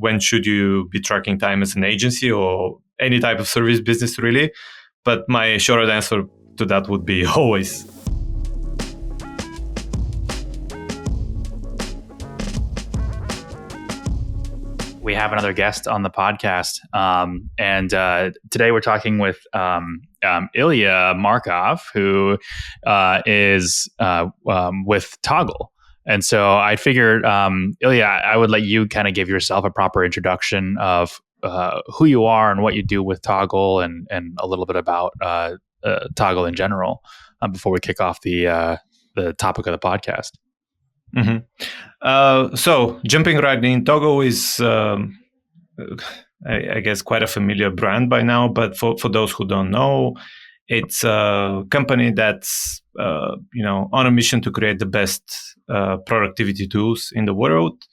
when should you be tracking time as an agency or any type of service business really. But my short answer to that would be always. We have another guest on the podcast. And today we're talking with Ilia Markov, who is with Toggl. And so I figured, Ilia, I would let you kind of give yourself a proper introduction of who you are and what you do with Toggl and a little bit about Toggl in general before we kick off the topic of the podcast. Mm-hmm. So jumping right in, Toggl is, I guess, quite a familiar brand by now. But for those who don't know, it's a company that's on a mission to create the best productivity tools in the world.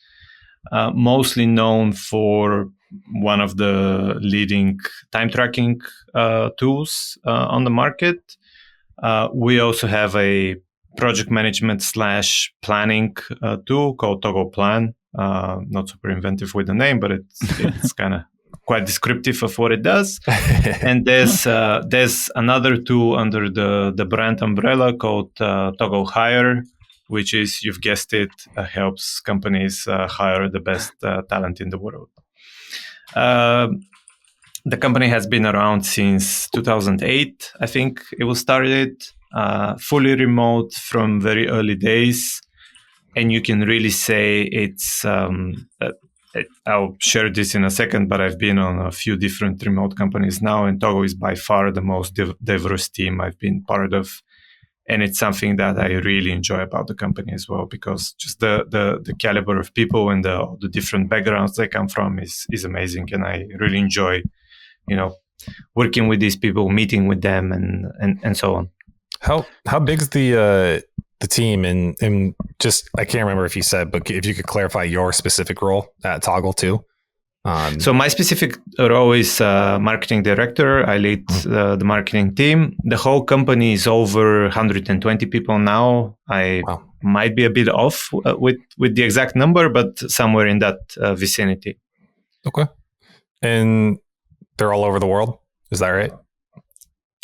Mostly known for one of the leading time tracking tools on the market. We also have a project management / planning tool called Toggl Plan. Not super inventive with the name, but it's kind of quite descriptive of what it does. And there's another tool under the brand umbrella called Toggl Hire, which is, you've guessed it, helps companies hire the best talent in the world. The company has been around since 2008, I think it was started. Fully remote from very early days, and you can really say it's I'll share this in a second, but I've been on a few different remote companies now, and Toggl is by far the most diverse team I've been part of, and it's something that I really enjoy about the company as well, because just the caliber of people and the different backgrounds they come from is amazing, and I really enjoy working with these people, meeting with them, and so on. How big is the team and just, I can't remember if you said, but if you could clarify your specific role at Toggl too. So my specific role is marketing director. I lead the marketing team. The whole company is over 120 people now. I might be a bit off with the exact number, but somewhere in that vicinity. Okay. And they're all over the world. Is that right?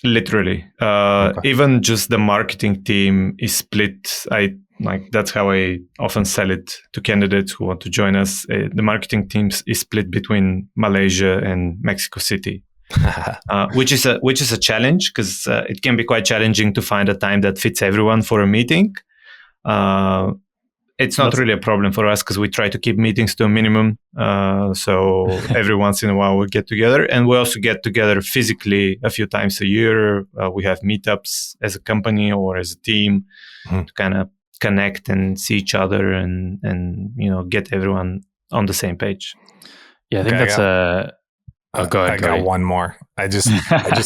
Literally. Even just the marketing team is split. That's how I often sell it to candidates who want to join us. The marketing team is split between Malaysia and Mexico City, which is a challenge, because it can be quite challenging to find a time that fits everyone for a meeting. It's not really a problem for us, because we try to keep meetings to a minimum. So every once in a while we get together, and we also get together physically a few times a year. We have meetups as a company or as a team to kind of connect and see each other and get everyone on the same page. Yeah, I think that's go ahead. I got one more. I just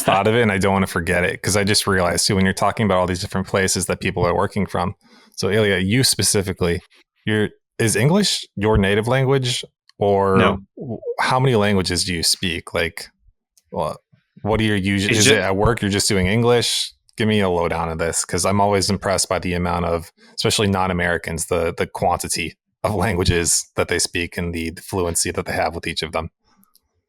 thought of it, and I don't want to forget it, because I just realized too, when you're talking about all these different places that people are working from. So Ilia, you specifically, is English your native language, or no? How many languages do you speak? Like, what are your usual? Is it at work you're just doing English? Give me a lowdown of this, because I'm always impressed by the amount of, especially non-Americans, the quantity of languages that they speak and the fluency that they have with each of them.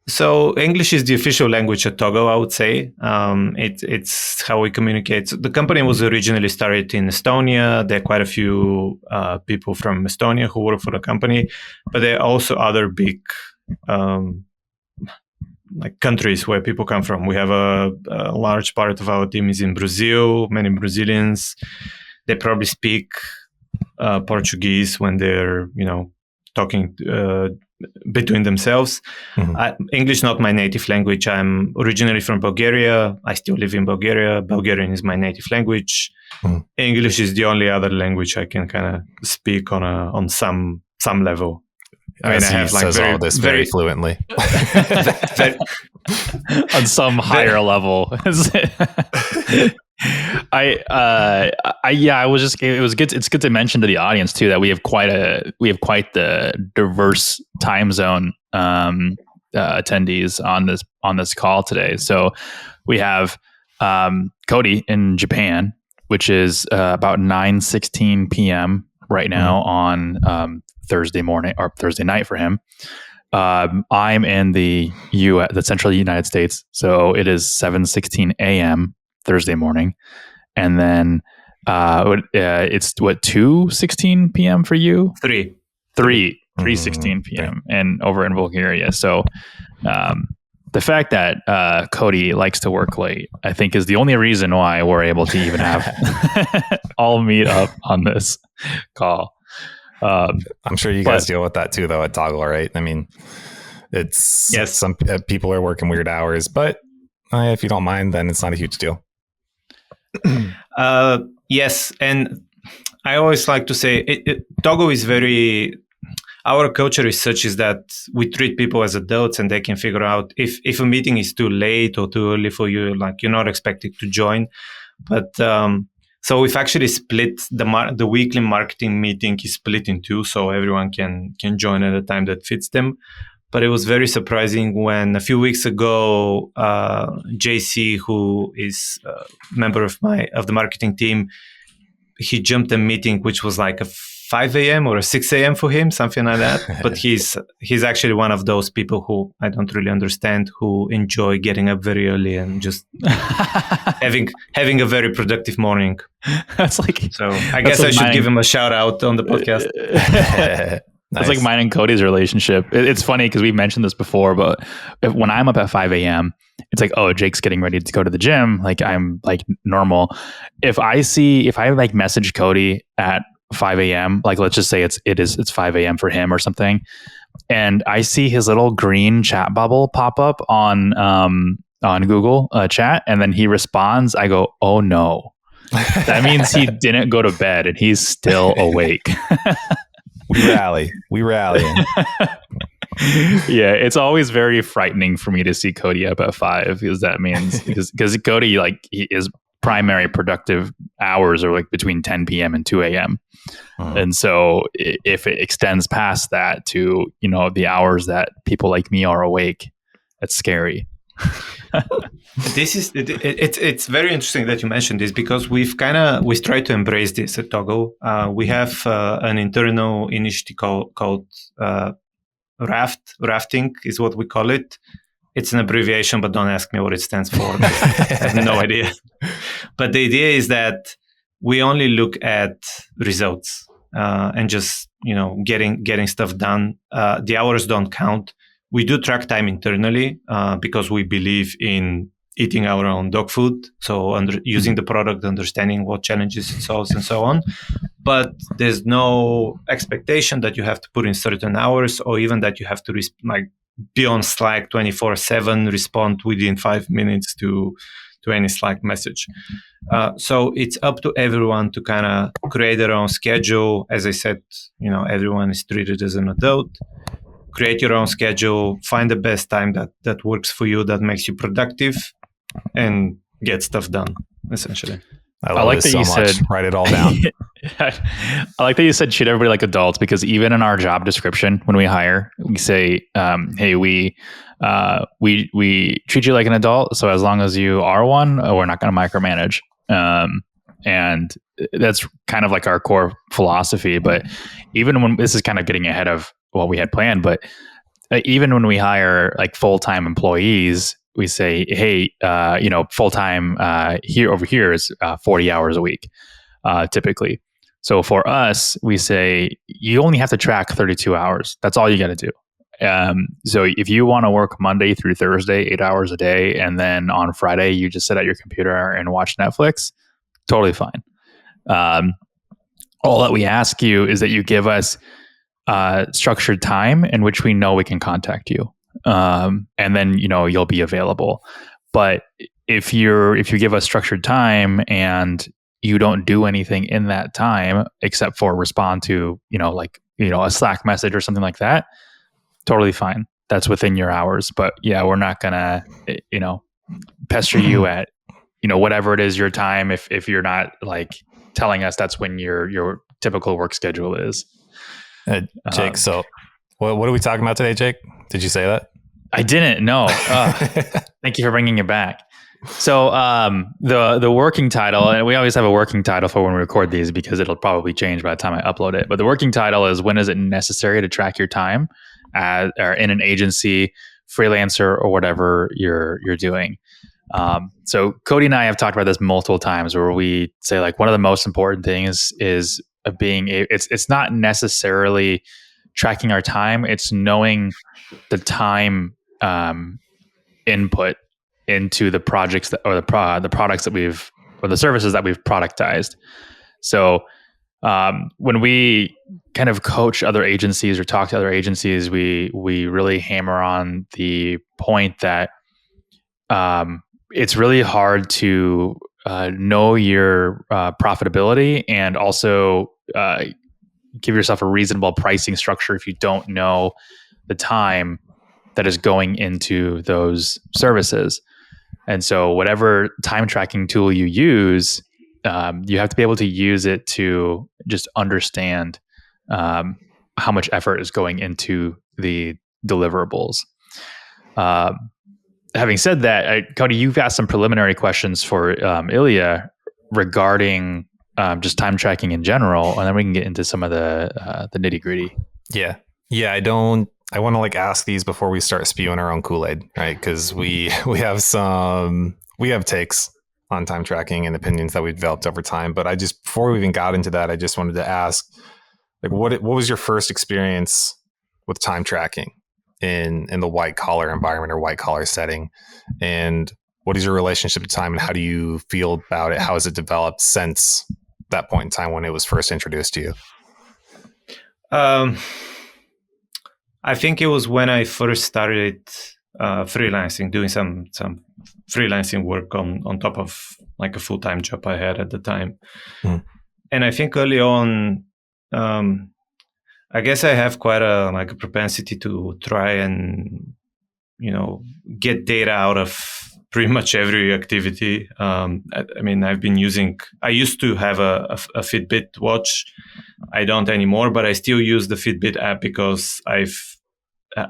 So English is the official language at Toggl, I would say. It's how we communicate. So the company was originally started in Estonia. There are quite a few people from Estonia who work for the company, but there are also other big countries where people come from. We have a large part of our team is in Brazil. Many Brazilians. They probably speak Portuguese when they're talking between themselves. Mm-hmm. English not my native language. I'm originally from Bulgaria. I still live in Bulgaria. Bulgarian is my native language. Mm-hmm. English is the only other language I can kind of speak on some level. I have all this very fluently on some higher level. It's good to mention to the audience too that we have quite the diverse time zone attendees on this call today. So we have Cody in Japan, which is about 9:16 p.m. right now on Thursday morning or Thursday night for him. I'm in the central United States, so it is 7:16 a.m. Thursday morning, and then it's what 2:16 p.m. for you? 3:16 p.m. and over in Bulgaria. So the fact that Cody likes to work late, I think, is the only reason why we're able to even have all meet up on this call. I'm sure you guys deal with that too, though, at Toggl, right? I mean, it's some people are working weird hours, but if you don't mind, then it's not a huge deal. Yes, and I always like to say Toggl is our culture is such is that we treat people as adults, and they can figure out if a meeting is too late or too early for you, like you're not expected to join. But so we've actually split the weekly marketing meeting is split in two, so everyone can join at a time that fits them. But it was very surprising when a few weeks ago, JC, who is a member of the marketing team, he jumped a meeting which was like a 5 a.m. or a 6 a.m. for him, something like that. But he's actually one of those people who I don't really understand, who enjoy getting up very early and just having a very productive morning. That's like, so I guess I should give him a shout out on the podcast. Nice. It's like mine and Cody's relationship. It's funny because we've mentioned this before, but when I'm up at 5 a.m., it's like, oh, Jake's getting ready to go to the gym. Like I'm like normal. If I like message Cody at 5 a.m., like let's just say it's 5 a.m. for him or something, and I see his little green chat bubble pop up on Google chat, and then he responds, I go, oh no. That means he didn't go to bed and he's still awake. We rally. Yeah, it's always very frightening for me to see Cody up at 5 because that means because Cody, like, his primary productive hours are like between 10 p.m. and 2 a.m. And so if it extends past that to, the hours that people like me are awake, that's scary. It's very interesting that you mentioned this because we've tried to embrace this at Toggl. We have an internal initiative called Rafting is what we call it. It's an abbreviation, but don't ask me what it stands for. I have no idea. But the idea is that we only look at results and just getting stuff done. The hours don't count. We do track time internally because we believe in eating our own dog food. So using the product, understanding what challenges it solves and so on. But there's no expectation that you have to put in certain hours or even that you have to be on Slack 24/7, respond within 5 minutes to any Slack message. So it's up to everyone to kind of create their own schedule. As I said, everyone is treated as an adult. Create your own schedule, find the best time that works for you, that makes you productive, and get stuff done, essentially. I like that you said, write it all down. I like that you said treat everybody like adults, because even in our job description, when we hire, we say, hey, we treat you like an adult. So as long as you are one, we're not going to micromanage. And that's kind of like our core philosophy. But even when this is kind of getting ahead of what we had planned, but even when we hire like full-time employees, we say, hey, full-time over here is 40 hours a week, typically. So for us, we say you only have to track 32 hours. That's all you got to do. So if you want to work Monday through Thursday, 8 hours a day, and then on Friday, you just sit at your computer and watch Netflix, totally fine. All that we ask you is that you give us structured time in which we know we can contact you. And then, you'll be available. But if you give us structured time and you don't do anything in that time except for respond to, a Slack message or something like that, totally fine. That's within your hours. But yeah, we're not gonna, pester you at, whatever it is your time if you're not like telling us that's when your typical work schedule is. Jake, so what are we talking about today, Jake? Did you say that? I didn't. No. Thank you for bringing it back. So the working title, and we always have a working title for when we record these because it'll probably change by the time I upload it. But the working title is, when is it necessary to track your time? or in an agency, freelancer, or whatever you're doing. So Cody and I have talked about this multiple times, where we say like one of the most important things is it's not necessarily tracking our time; it's knowing the time input into the projects or the products that or the services that we've productized. So when we kind of coach other agencies or talk to other agencies, we really hammer on the point that it's really hard to know your profitability and also give yourself a reasonable pricing structure if you don't know the time that is going into those services. And so whatever time tracking tool you use, you have to be able to use it to just understand how much effort is going into the deliverables. Having said that, Cody, you've asked some preliminary questions for Ilia regarding just time tracking in general, and then we can get into some of the nitty gritty. Yeah. I want to like ask these before we start spewing our own Kool-Aid, right? Because we have takes on time tracking and opinions that we've developed over time. But before we even got into that, I just wanted to ask, like, what was your first experience with time tracking in the white collar environment or white collar setting? And what is your relationship to time, and how do you feel about it? How has it developed since that point in time when it was first introduced to you? I think it was when I first started freelancing, doing some freelancing work on top of like a full-time job I had at the time. Mm. And I think early on, I guess I have quite a propensity to try and, get data out of pretty much every activity. I used to have a Fitbit watch. I don't anymore, but I still use the Fitbit app because I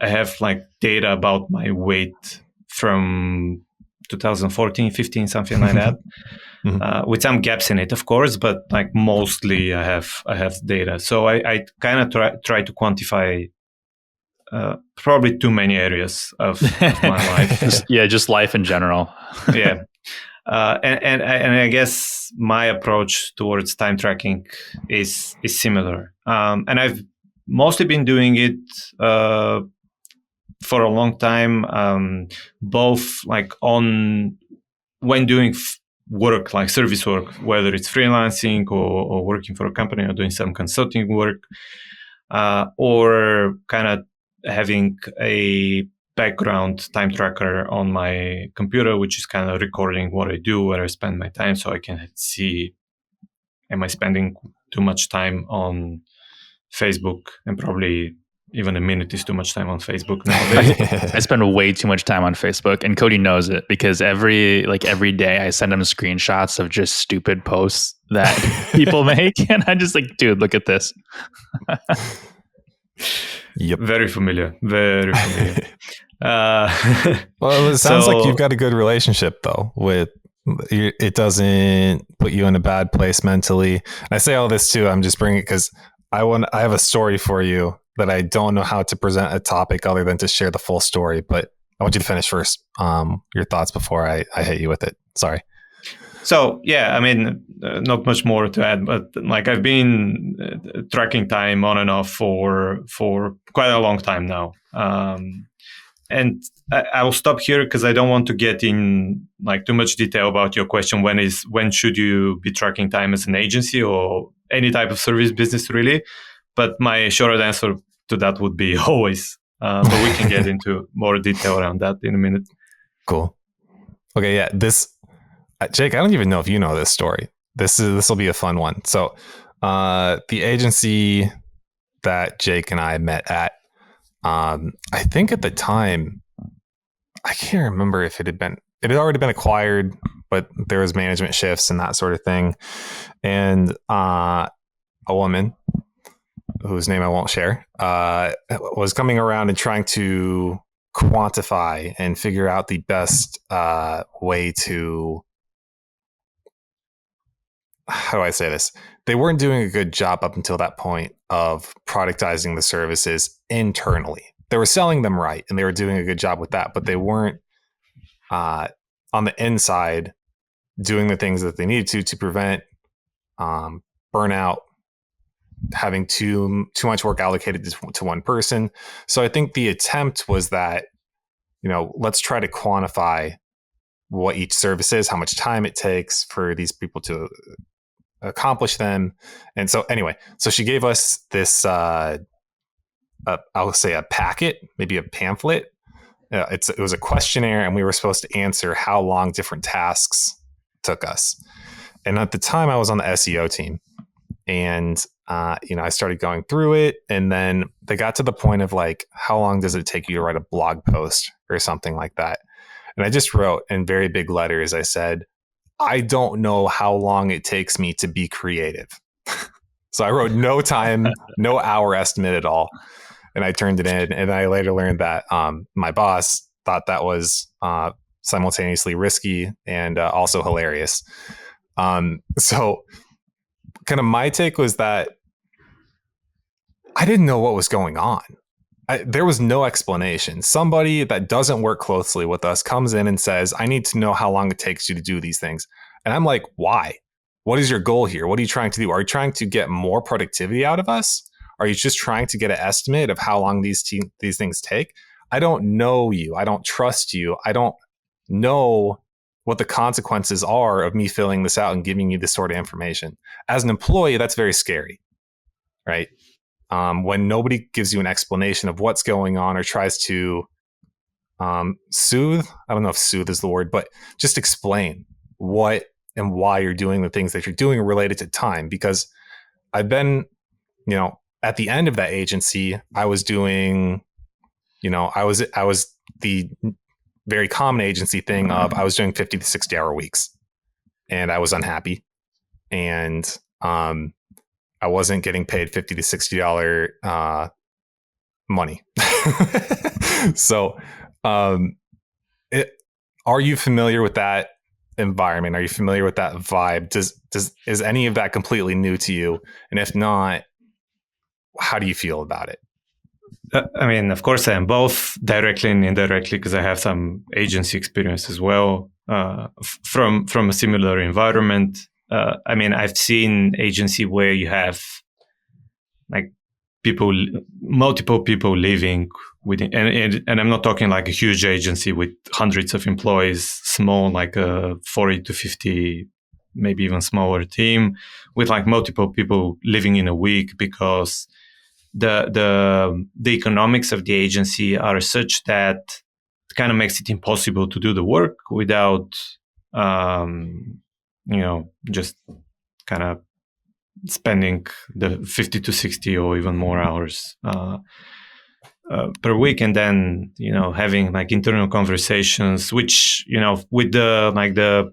have like data about my weight from 2014, 15, something like that, with some gaps in it, of course, but like mostly I have data. So I kind of try to quantify probably too many areas of my life. Just life in general. Yeah. And I guess my approach towards time tracking is similar. And I've mostly been doing it for a long time, both like when doing work, like service work, whether it's freelancing or working for a company or doing some consulting work, or kind of having a background time tracker on my computer, which is kind of recording what I do, where I spend my time, so I can see, am I spending too much time on Facebook? And probably even a minute is too much time on Facebook nowadays. I spend way too much time on Facebook, and Cody knows it because every day I send him screenshots of just stupid posts that people make, and I'm just like, dude, look at this. Yep. Very familiar. Well, it sounds like you've got a good relationship though with it. Doesn't put you in a bad place mentally. And I say all this too, I'm just bringing it because I have a story for you that I don't know how to present a topic other than to share the full story, but I want you to finish first your thoughts before I hit you with it. Sorry. So, yeah, I mean, not much more to add, but like I've been tracking time on and off for quite a long time now. And I will stop here because I don't want to get in like too much detail about your question. When should you be tracking time as an agency or any type of service business, really? But my short answer to that would be always. But we can get into more detail around that in a minute. Cool. Okay, yeah. Jake, I don't even know if you know this story. This will be a fun one. So, the agency that Jake and I met at, I think at the time, I can't remember if it had already been acquired, but there was management shifts and that sort of thing. And a woman whose name I won't share was coming around and trying to quantify and figure out the best way to. How do I say this? They weren't doing a good job up until that point of productizing the services internally. they were selling them right and they were doing a good job with that, but they weren't on the inside doing the things that they needed to prevent burnout, having too much work allocated to one person. So I think the attempt was that, let's try to quantify what each service is, how much time it takes for these people to accomplish them. And so anyway, so she gave us this, I'll say a packet, maybe a pamphlet. It was a questionnaire, and we were supposed to answer how long different tasks took us. And at the time I was on the SEO team, and I started going through it, and then they got to the point of like, how long does it take you to write a blog post or something like that? And I just wrote in very big letters, I said, I don't know how long it takes me to be creative. So I wrote no time, no hour estimate at all. And I turned it in, and I later learned that my boss thought that was simultaneously risky and also hilarious. So kind of my take was that I didn't know what was going on. There was no explanation. Somebody that doesn't work closely with us comes in and says, I need to know how long it takes you to do these things. And I'm like, why? What is your goal here? What are you trying to do? Are you trying to get more productivity out of us? Are you just trying to get an estimate of how long these things take? I don't know you. I don't trust you. I don't know what the consequences are of me filling this out and giving you this sort of information. As an employee, that's very scary, right? When nobody gives you an explanation of what's going on or tries to soothe, I don't know if soothe is the word, but just explain what and why you're doing the things that you're doing related to time. Because I've been, at the end of that agency, I was doing, I was the very common agency thing of I was doing 50 to 60 hour weeks, and I was unhappy, and I wasn't getting paid $50 to $60 money. So, are you familiar with that environment? Are you familiar with that vibe? Is any of that completely new to you? And if not, how do you feel about it? I mean, of course, I am both directly and indirectly, because I have some agency experience as well from a similar environment. I mean, I've seen agency where you have like multiple people living within, and I'm not talking like a huge agency with hundreds of employees, small, like a 40 to 50, maybe even smaller team with like multiple people living in a week, because the economics of the agency are such that it kind of makes it impossible to do the work without, just kind of spending the 50 to 60 or even more hours per week, and then having like internal conversations, which with the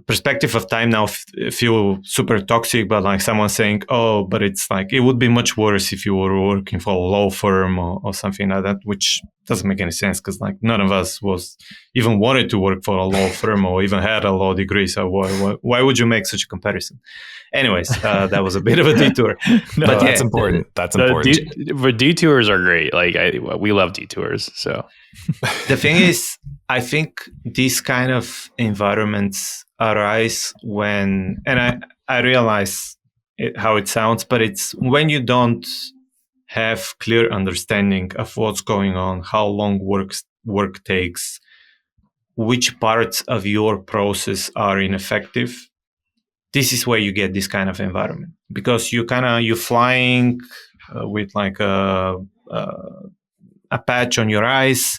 perspective of time now feel super toxic. But like someone saying, oh, but it's like it would be much worse if you were working for a law firm or something like that, which doesn't make any sense, because like none of us was even wanted to work for a law firm or even had a law degree. So why would you make such a comparison? Anyways, that was a bit of a detour. No, but that's important. That's important. But detours are great. Like we love detours. So the thing is, I think these kind of environments arise when, and I realize how it sounds, but it's when you don't have clear understanding of what's going on, how long work takes, which parts of your process are ineffective. This is where you get this kind of environment, because you're flying with like a patch on your eyes,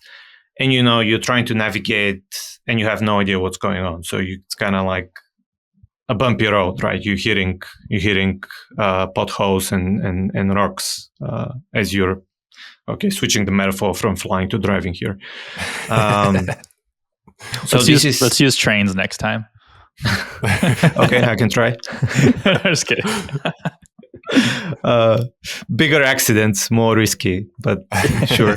and you're trying to navigate, and you have no idea what's going on. So it's kind of like a bumpy road, right? You're hitting potholes and rocks as you're switching the metaphor from flying to driving here. So let's use trains next time. Okay, I can try. I'm just kidding. Bigger accidents, more risky, but sure.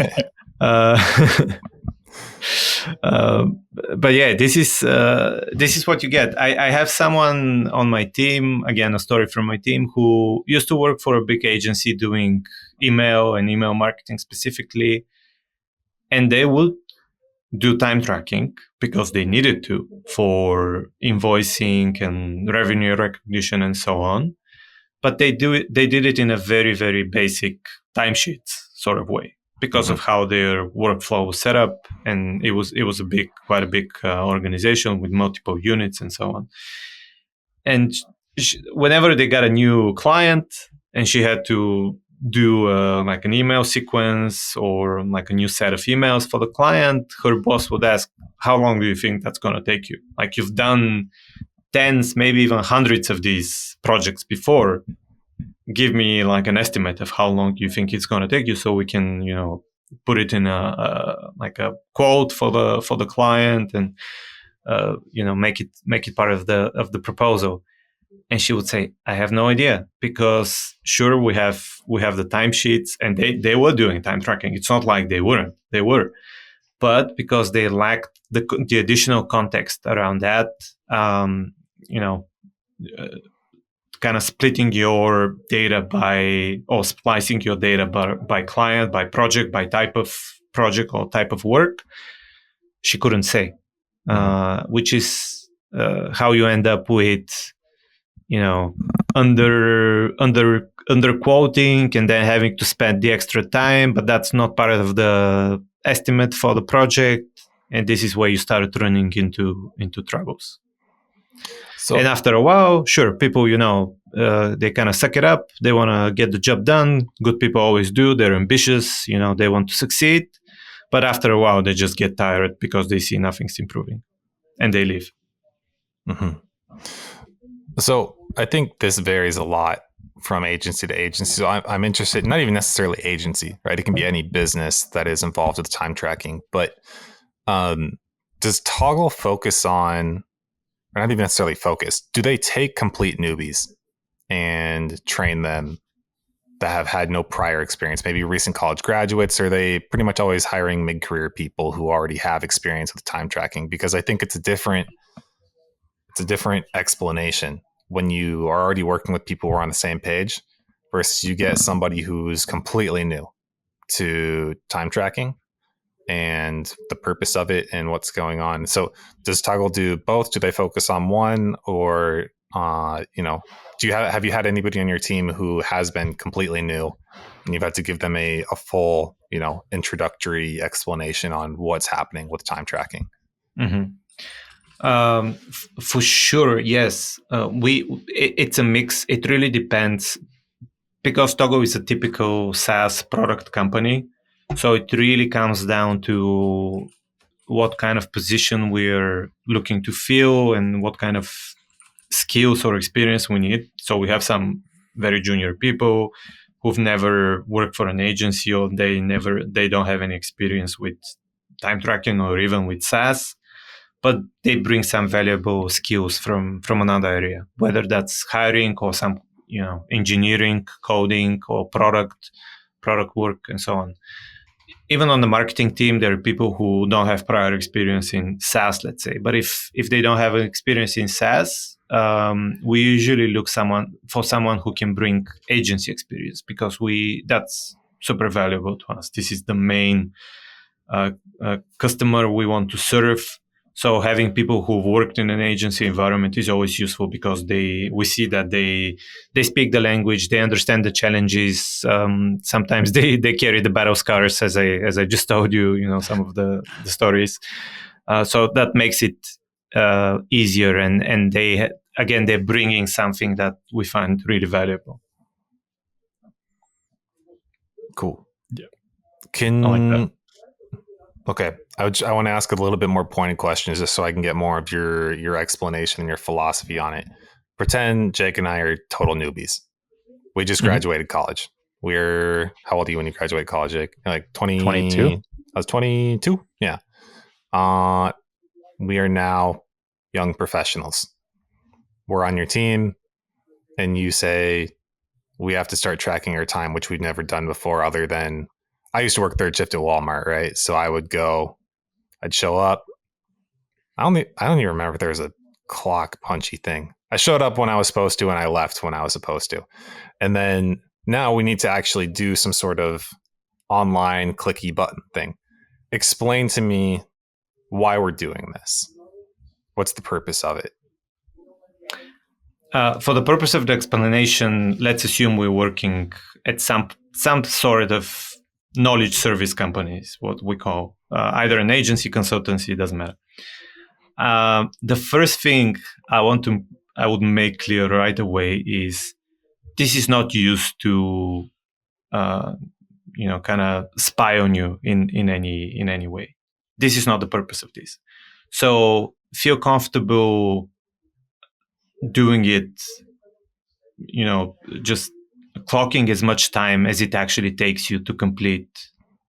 But yeah, this is what you get. I have someone on my team, again, a story from my team, who used to work for a big agency doing email and email marketing specifically. And they would do time tracking because they needed to for invoicing and revenue recognition and so on. But they did it in a very, very basic timesheets sort of way because of how their workflow was set up. And it was quite a big organization with multiple units and so on. And whenever they got a new client and she had to do like an email sequence or like a new set of emails for the client, her boss would ask, how long do you think that's going to take you? Like, you've done tens, maybe even hundreds of these projects before. Give me like an estimate of how long you think it's going to take you, so we can, put it in a quote for the client and make it part of the proposal. And she would say, I have no idea, because sure, we have the timesheets, and they were doing time tracking. It's not like they weren't. They were. But because they lacked the additional context around that, kind of splitting your data or splicing your data by client, by project, by type of project or type of work, she couldn't say, which is how you end up with, under quoting and then having to spend the extra time, but that's not part of the estimate for the project. And this is where you start running into troubles. And after a while, sure, people, they kind of suck it up. They want to get the job done. Good people always do. They're ambitious. They want to succeed. But after a while, they just get tired because they see nothing's improving and they leave. Mm-hmm. So I think this varies a lot from agency to agency. So I'm interested, not even necessarily agency, right? It can be any business that is involved with time tracking. But does Toggl focus on, or not even necessarily focus, do they take complete newbies and train them that have had no prior experience, maybe recent college graduates? Or are they pretty much always hiring mid-career people who already have experience with time tracking? Because I think it's a different explanation when you are already working with people who are on the same page versus you get somebody who's completely new to time tracking and the purpose of it and what's going on. So does Toggl do both? Do they focus on one, or have you had anybody on your team who has been completely new and you've had to give them a full, introductory explanation on what's happening with time tracking? Mm-hmm. For sure, yes. It's a mix. It really depends, because Toggl is a typical SaaS product company. So it really comes down to what kind of position we're looking to fill and what kind of skills or experience we need. So we have some very junior people who've never worked for an agency, or they don't have any experience with time tracking or even with SaaS, but they bring some valuable skills from another area, whether that's hiring or some engineering, coding, or product work and so on. Even on the marketing team, there are people who don't have prior experience in SaaS, let's say. But if they don't have an experience in SaaS, we usually look for someone who can bring agency experience, because that's super valuable to us. This is the main customer we want to serve. So having people who've worked in an agency environment is always useful, because we see that they speak the language, they understand the challenges. Sometimes they carry the battle scars, as I just told you, some of the stories. So that makes it easier, and they're bringing something that we find really valuable. Cool. Yeah. I like that. Okay. I want to ask a little bit more pointed questions just so I can get more of your explanation and your philosophy on it. Pretend Jake and I are total newbies. We just graduated college. How old are you when you graduated college, Jake? You're like 20, 22. I was 22. Yeah. We are now young professionals. We're on your team, and you say we have to start tracking our time, which we've never done before, other than I used to work third shift at Walmart, right? So I'd show up. I don't even remember if there was a clock punchy thing. I showed up when I was supposed to, and I left when I was supposed to. And then now we need to actually do some sort of online clicky button thing. Explain to me why we're doing this. What's the purpose of it? For the purpose of the explanation, let's assume we're working at some sort of knowledge service companies, what we call either an agency, consultancy, doesn't matter. The first thing I would make clear right away is this is not used to, kind of spy on you in any way. This is not the purpose of this. So feel comfortable doing it, just clocking as much time as it actually takes you to complete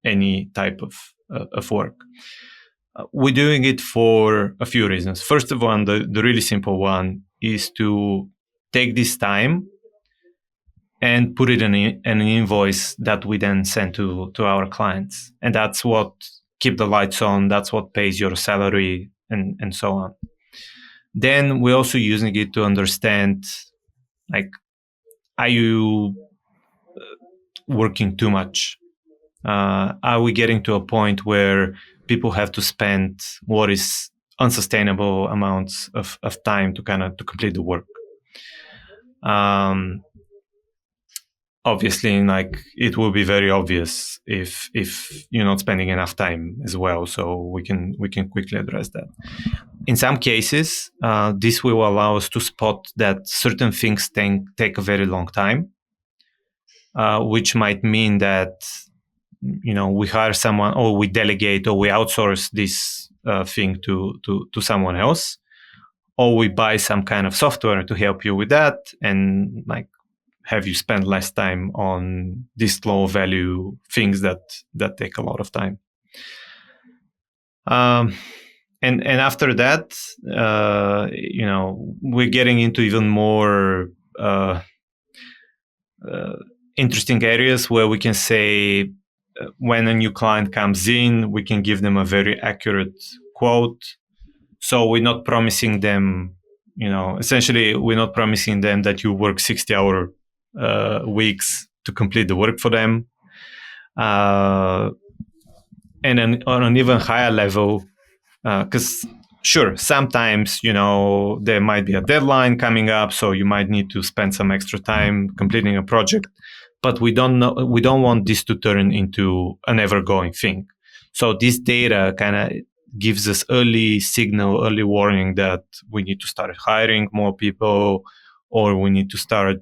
any type of work. We're doing it for a few reasons. First of all, the really simple one is to take this time and put it in an invoice that we then send to our clients. And that's what keep the lights on. That's what pays your salary and so on. Then we're also using it to understand, like, are you working too much? Are we getting to a point where people have to spend what is unsustainable amounts of time to complete the work? Obviously, like, it will be very obvious if you're not spending enough time as well. So we can quickly address that. In some cases, this will allow us to spot that certain things take a very long time, which might mean that we hire someone, or we delegate, or we outsource this thing to someone else, or we buy some kind of software to help you with that, and like have you spend less time on these low value things that take a lot of time. And after that, we're getting into even more interesting areas where we can say, when a new client comes in, we can give them a very accurate quote. So we're not promising them, essentially, we're not promising them that you work 60-hour weeks to complete the work for them. And then on an even higher level, because sure, sometimes, there might be a deadline coming up, so you might need to spend some extra time completing a project. But we don't want this to turn into an ever-going thing. So this data kind of gives us early signal, early warning that we need to start hiring more people, or we need to start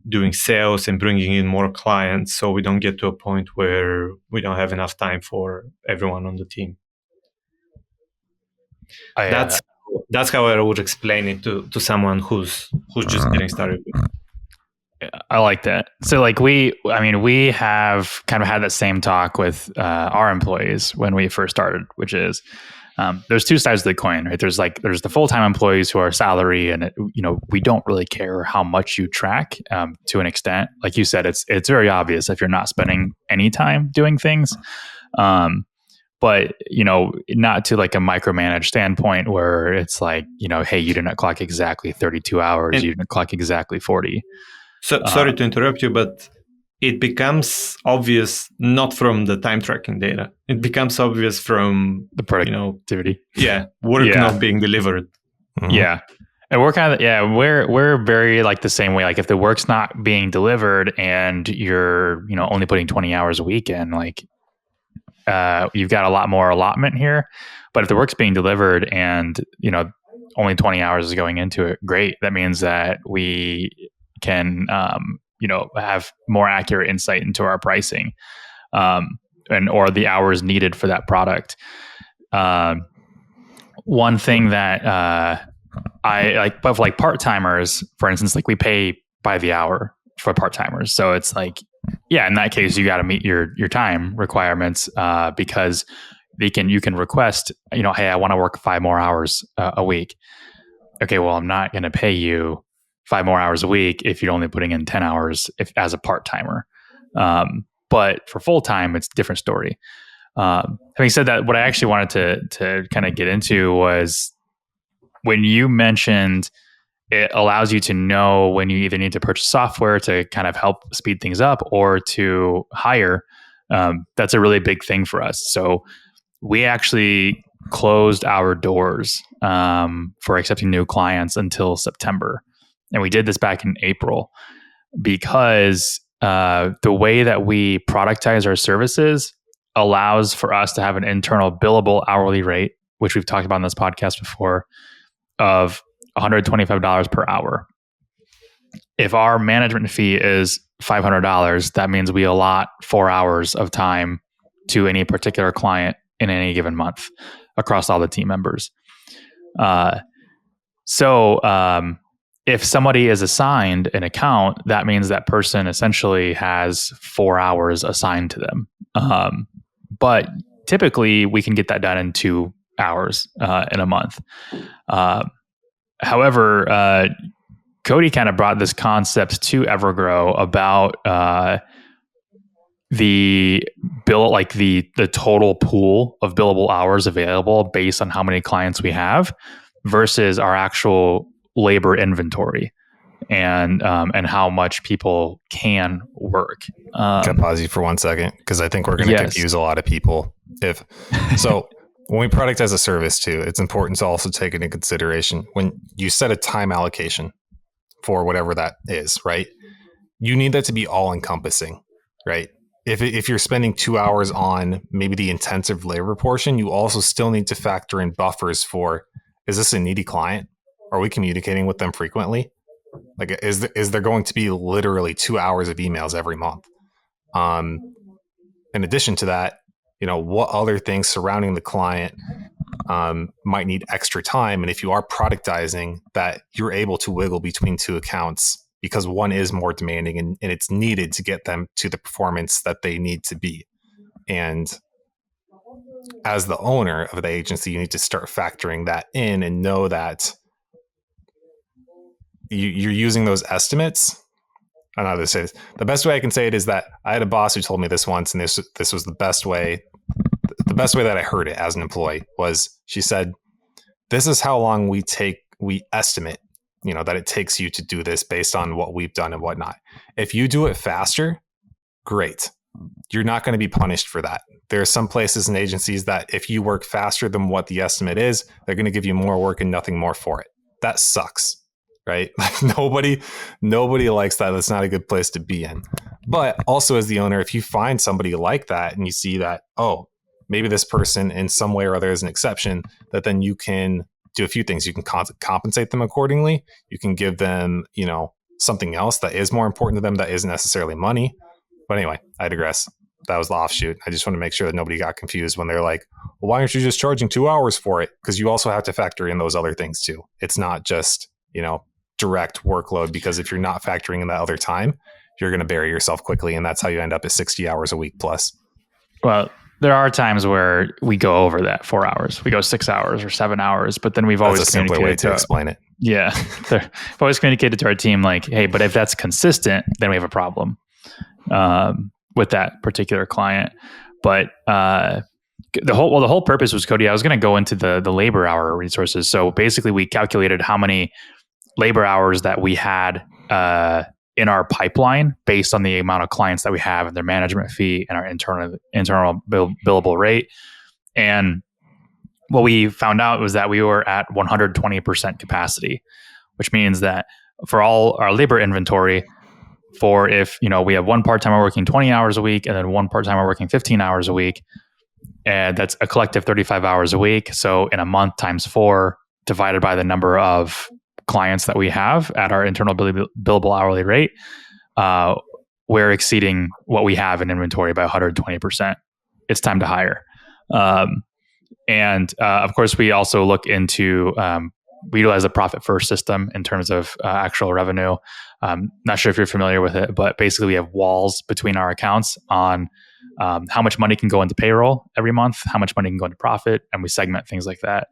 doing sales and bringing in more clients, so we don't get to a point where we don't have enough time for everyone on the team. That's how I would explain it to someone who's just getting started. I like that. So like we have kind of had that same talk with our employees when we first started, which is there's two sides of the coin, right? There's the full-time employees who are salary, and we don't really care how much you track to an extent. Like you said, it's very obvious if you're not spending any time doing things. But, not to like a micromanaged standpoint where it's like, hey, you didn't clock exactly 32 hours, you didn't clock exactly 40. So sorry to interrupt you, but it becomes obvious not from the time tracking data. It becomes obvious from the productivity. Work not being delivered. Mm-hmm. Yeah. And we're kind of, we're very like the same way. Like if the work's not being delivered and you're, only putting 20 hours a week in, like you've got a lot more allotment here. But if the work's being delivered and, only 20 hours is going into it, great. That means that we can, have more accurate insight into our pricing, or the hours needed for that product. One thing that I like, but like part-timers, for instance, like we pay by the hour for part-timers. So it's like, in that case, you got to meet your time requirements because you can request, hey, I want to work 5 more hours a week. Okay, well, I'm not going to pay you 5 more hours a week if you're only putting in 10 hours as a part-timer. But for full-time, it's a different story. Having said that, what I actually wanted to kind of get into was when you mentioned it allows you to know when you either need to purchase software to kind of help speed things up or to hire. That's a really big thing for us. So we actually closed our doors for accepting new clients until September. And we did this back in April because the way that we productize our services allows for us to have an internal billable hourly rate, which we've talked about in this podcast before, of $125 per hour. If our management fee is $500, that means we allot 4 hours of time to any particular client in any given month across all the team members. So if somebody is assigned an account, that means that person essentially has 4 hours assigned to them. But typically, we can get that done in 2 hours in a month. However, Cody kind of brought this concept to Evergrow about the total pool of billable hours available based on how many clients we have versus our actual labor inventory and how much people can work. Can I pause you for 1 second? Because I think we're going to confuse a lot of people. When we product as a service too, it's important to also take into consideration when you set a time allocation for whatever that is, right? You need that to be all encompassing, right? If you're spending 2 hours on maybe the intensive labor portion, you also still need to factor in buffers for, is this a needy client? Are we communicating with them frequently? Like, is there going to be literally 2 hours of emails every month? In addition to that, what other things surrounding the client might need extra time? And if you are productizing that, you're able to wiggle between two accounts because one is more demanding and it's needed to get them to the performance that they need to be. And as the owner of the agency, you need to start factoring that in and know that you're using those estimates. I don't know how to say this. The best way I can say it is that I had a boss who told me this once, and this was the best way. The best way that I heard it as an employee was, she said, "This is how long we estimate, that it takes you to do this based on what we've done and whatnot. If you do it faster, great. You're not going to be punished for that. There are some places and agencies that if you work faster than what the estimate is, they're going to give you more work and nothing more for it. That sucks." Right? Nobody likes that. That's not a good place to be in. But also as the owner, if you find somebody like that and you see that, oh, maybe this person in some way or other is an exception, that then you can do a few things. You can compensate them accordingly. You can give them, something else that is more important to them that isn't necessarily money. But anyway, I digress. That was the offshoot. I just want to make sure that nobody got confused when they're like, well, why aren't you just charging 2 hours for it? Because you also have to factor in those other things too. It's not just, direct workload, because if you're not factoring in that other time, you're going to bury yourself quickly. And that's how you end up at 60 hours a week plus. Well, there are times where we go over that 4 hours. We go 6 hours or 7 hours, but then we've always communicated. That's a simpler way to explain it. Yeah. We've always communicated to our team like, hey, but if that's consistent, then we have a problem with that particular client. But the whole purpose was, Cody, I was going to go into the labor hour resources. So basically we calculated how many labor hours that we had in our pipeline based on the amount of clients that we have and their management fee and our internal billable rate. And what we found out was that we were at 120% capacity, which means that for all our labor inventory, for if we have one part-timer working 20 hours a week and then one part-timer working 15 hours a week, and that's a collective 35 hours a week. So in a month times 4 divided by the number of clients that we have at our internal billable hourly rate, we're exceeding what we have in inventory by 120%. It's time to hire. And of course, we also look into, we utilize the profit first system in terms of actual revenue. Not sure if you're familiar with it, but basically we have walls between our accounts on how much money can go into payroll every month, how much money can go into profit, and we segment things like that.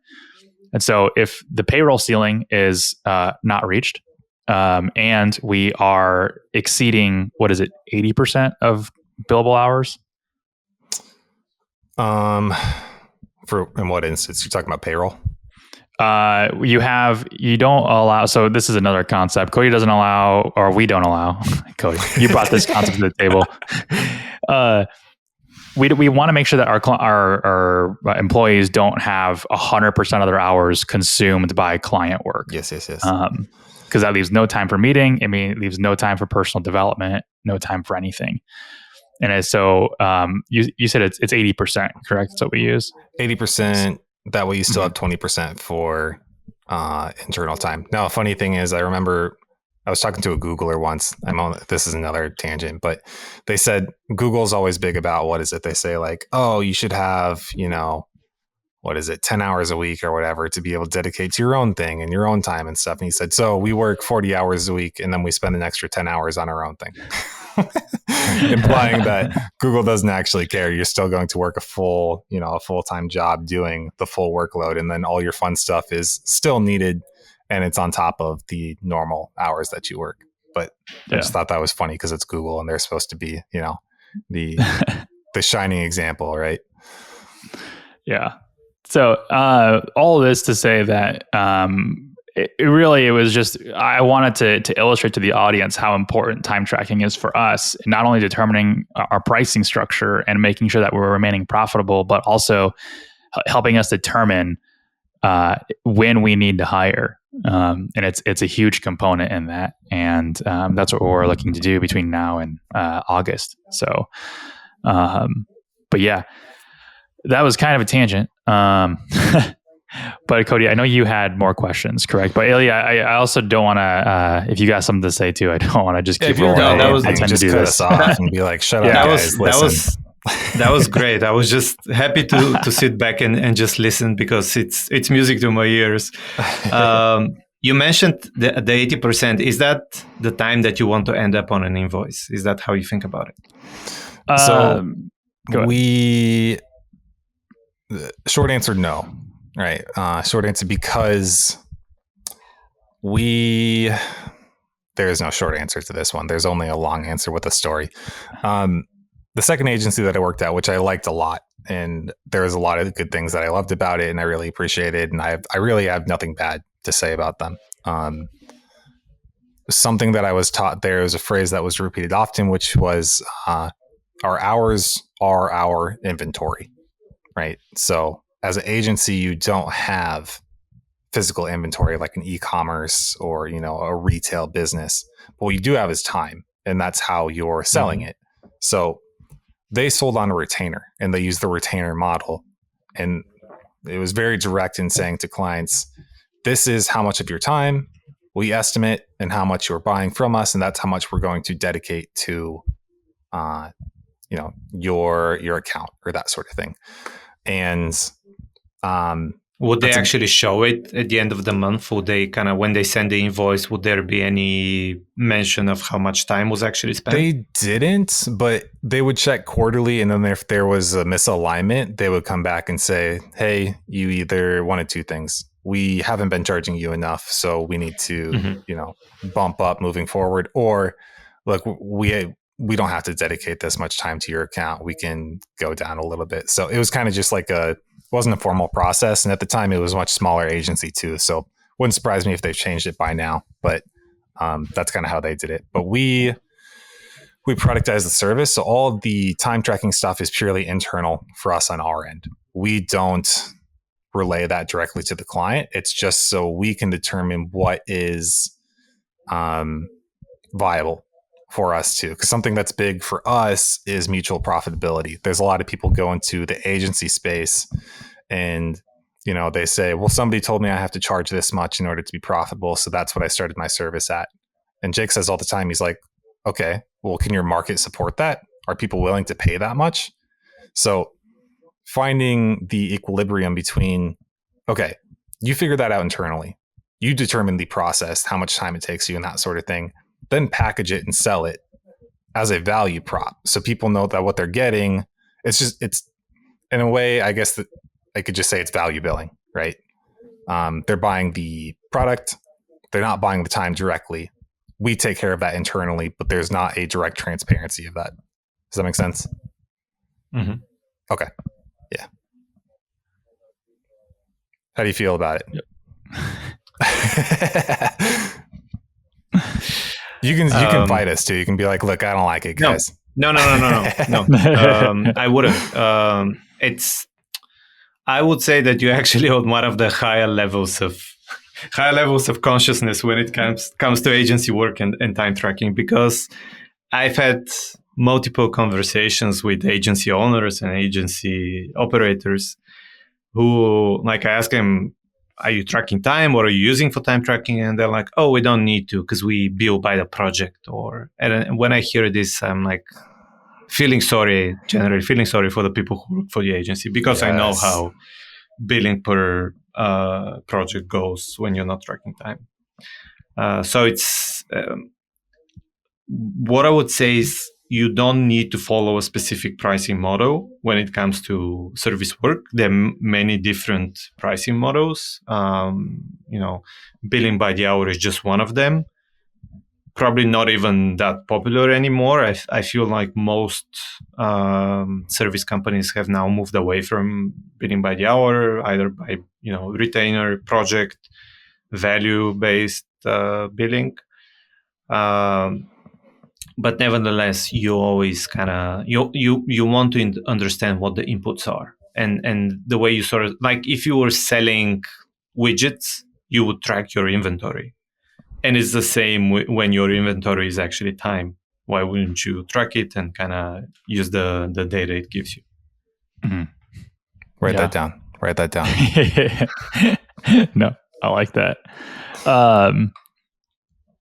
And so if the payroll ceiling is not reached, and we are exceeding, 80% of billable hours? In what instance? You're talking about payroll? you don't allow. So this is another concept. Cody doesn't allow, or we don't allow. Cody, you brought this concept to the table. We want to make sure that our employees don't have 100% of their hours consumed by client work. Yes. Because that leaves no time for meeting. I mean, it leaves no time for personal development, no time for anything. And so you said it's 80%, correct? That's what we use. 80%. That way you still have 20% for internal time. Now, a funny thing is, I remember I was talking to a Googler once. This is another tangent, but they said Google's always big about, what is it? They say like, oh, you should have, 10 hours a week or whatever to be able to dedicate to your own thing and your own time and stuff. And he said, so we work 40 hours a week and then we spend an extra 10 hours on our own thing. Implying that Google doesn't actually care. You're still going to work a full-time job doing the full workload. And then all your fun stuff is still needed. And it's on top of the normal hours that you work. But I just thought that was funny because it's Google and they're supposed to be, the shining example, right? Yeah. So all of this to say that it was just, I wanted to illustrate to the audience how important time tracking is for us, not only determining our pricing structure and making sure that we're remaining profitable, but also helping us determine when we need to hire. And it's a huge component in that. And that's what we're looking to do between now and August. So, but yeah, that was kind of a tangent. But Cody, I know you had more questions, correct? But Ilia, I also don't want to, if you got something to say too, I don't want to just keep rolling. I tend to do this off and be like, shut up, guys, listen. That was great. I was just happy to sit back and just listen because it's music to my ears. You mentioned the 80%. Is that the time that you want to end up on an invoice? Is that how you think about it? So short answer, no. Right. Short answer, because there is no short answer to this one. There's only a long answer with a story. The second agency that I worked at, which I liked a lot, and there was a lot of good things that I loved about it and I really appreciated, and I really have nothing bad to say about them. Something that I was taught there was a phrase that was repeated often, which was our hours are our inventory, right? So as an agency, you don't have physical inventory like an e-commerce or, a retail business. But what you do have is time, and that's how you're selling it. So they sold on a retainer and they used the retainer model. And it was very direct in saying to clients, this is how much of your time we estimate and how much you're buying from us. And that's how much we're going to dedicate to, your account or that sort of thing. And would they actually show it at the end of the month? Would they when they send the invoice, would there be any mention of how much time was actually spent? They didn't, but they would check quarterly. And then if there was a misalignment, they would come back and say, hey, you either one of two things. We haven't been charging you enough, so we need to, bump up moving forward. Or look, we don't have to dedicate this much time to your account. We can go down a little bit. So it was kind of just like wasn't a formal process. And at the time it was a much smaller agency too. So wouldn't surprise me if they've changed it by now, but that's kind of how they did it. But we productize the service. So all of the time tracking stuff is purely internal for us on our end. We don't relay that directly to the client. It's just so we can determine what is viable for us too. Because something that's big for us is mutual profitability. There's a lot of people go into the agency space and, they say, well, somebody told me I have to charge this much in order to be profitable. So that's what I started my service at. And Jake says all the time, he's like, okay, well, can your market support that? Are people willing to pay that much? So finding the equilibrium between, okay, you figure that out internally. You determine the process, how much time it takes you and that sort of thing. Then package it and sell it as a value prop. So people know that what they're getting, it's in a way, I guess that I could just say it's value billing, right? They're buying the product. They're not buying the time directly. We take care of that internally, but there's not a direct transparency of that. Does that make sense? Mm-hmm. Okay. Yeah. How do you feel about it? You can fight us too. You can be like, look, I don't like it, guys. No. I wouldn't. I would say that you actually on one of the higher levels of consciousness when it comes to agency work and time tracking, because I've had multiple conversations with agency owners and agency operators who, like, I ask them, are you tracking time? What are you using for time tracking? And they're like, oh, we don't need to because we bill by the project. And when I hear this, I'm like generally feeling sorry for the people who work for the agency, because I know how billing per project goes when you're not tracking time. So it's what I would say is you don't need to follow a specific pricing model when it comes to service work. There are many different pricing models. Billing by the hour is just one of them. Probably not even that popular anymore. I feel like most service companies have now moved away from billing by the hour, either by retainer, project, value-based billing. But nevertheless, you always kind of you want to understand what the inputs are, and the way you sort of, like, if you were selling widgets, you would track your inventory, and it's the same when your inventory is actually time. Why wouldn't you track it and kind of use the data it gives you? Mm-hmm. Write that down. No, I like that.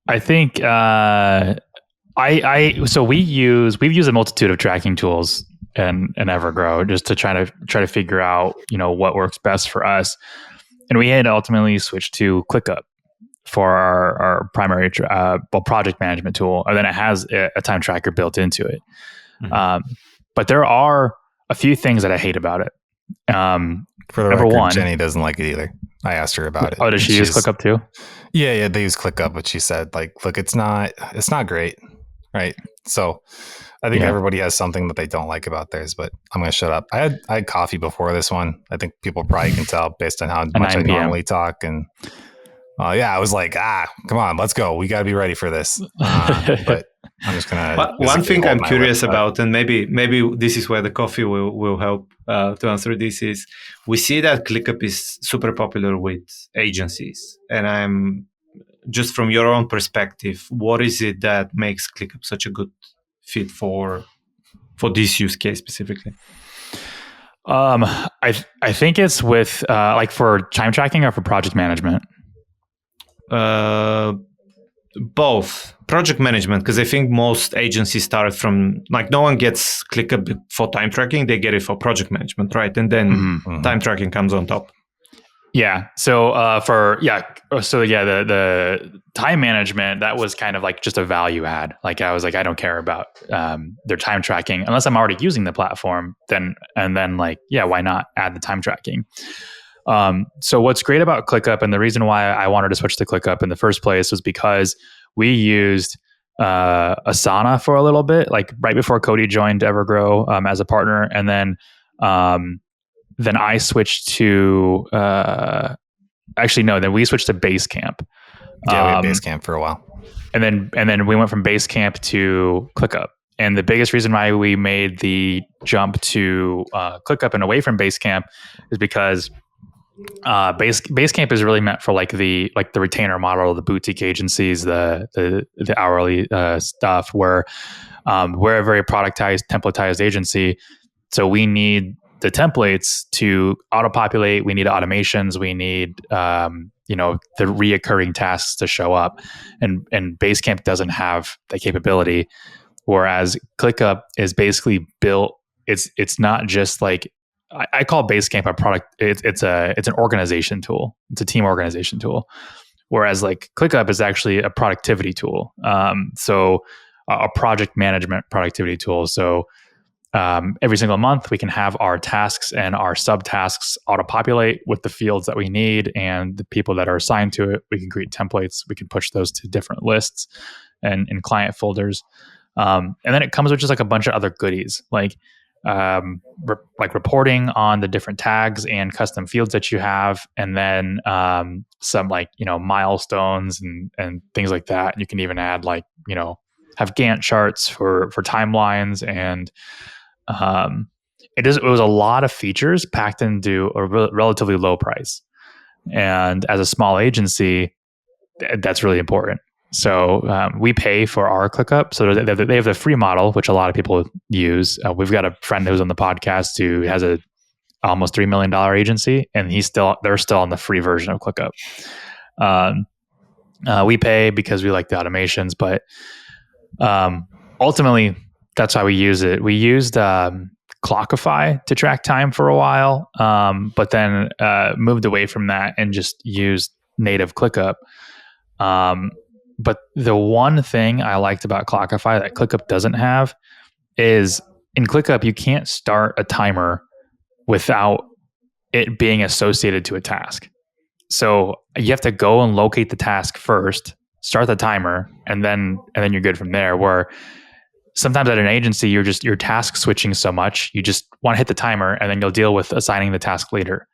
I think. So we've used a multitude of tracking tools and Evergrow just to try to figure out what works best for us, and we had ultimately switched to ClickUp for our primary project management tool, and then it has a time tracker built into it. Mm-hmm. But there are a few things that I hate about it. For the record, Jenny doesn't like it either. I asked her about it. Oh, does she use ClickUp too? Yeah, they use ClickUp, but she said, like, look, it's not great. Right. So I think everybody has something that they don't like about theirs, but I'm going to shut up. I had coffee before this one. I think people probably can tell based on how much I normally talk. And I was like, come on, let's go. We got to be ready for this. But I'm just going to. One thing I'm curious about, and maybe this is where the coffee will help to answer this, is we see that ClickUp is super popular with agencies. And I'm just from your own perspective, what is it that makes ClickUp such a good fit for this use case specifically? I think it's with like for time tracking or for project management. Both. Project management, because I think most agencies start from, like, no one gets ClickUp for time tracking; they get it for project management, right? And then time tracking comes on top. Yeah. So the time management, that was kind of like just a value add. Like, I was like, I don't care about their time tracking unless I'm already using the platform. Then why not add the time tracking? So what's great about ClickUp, and the reason why I wanted to switch to ClickUp in the first place, was because we used Asana for a little bit, like right before Cody joined Evergrow as a partner, and then I switched to then we switched to Basecamp. Yeah, we had Basecamp for a while. And then we went from Basecamp to ClickUp. And the biggest reason why we made the jump to ClickUp and away from Basecamp is because Basecamp is really meant for like the retainer model, the boutique agencies, the hourly stuff, where we're a very productized, templatized agency. So we need the templates to auto-populate. We need automations. We need, the reoccurring tasks to show up. And Basecamp doesn't have that capability. Whereas ClickUp is basically built. It's not just like, I call Basecamp a product. It's an organization tool. It's a team organization tool. Whereas like ClickUp is actually a productivity tool. So a project management productivity tool. So every single month, we can have our tasks and our subtasks auto-populate with the fields that we need and the people that are assigned to it. We can create templates. We can push those to different lists and in client folders. And then it comes with just like a bunch of other goodies. Like like reporting on the different tags and custom fields that you have, and then some like milestones and things like that. You can even add like have Gantt charts for timelines, and it was a lot of features packed into a relatively low price. And as a small agency, that's really important. So we pay for our ClickUp. So they have the free model, which a lot of people use. We've got a friend who's on the podcast who has a almost $3 million agency, and they're still on the free version of ClickUp. We pay because we like the automations, but ultimately that's how we use it. We used Clockify to track time for a while, but then moved away from that and just used native ClickUp. But the one thing I liked about Clockify that ClickUp doesn't have is in ClickUp, you can't start a timer without it being associated to a task. So you have to go and locate the task first, start the timer, and then you're good from there. Where sometimes at an agency, you're task switching so much, you just want to hit the timer and then you'll deal with assigning the task later.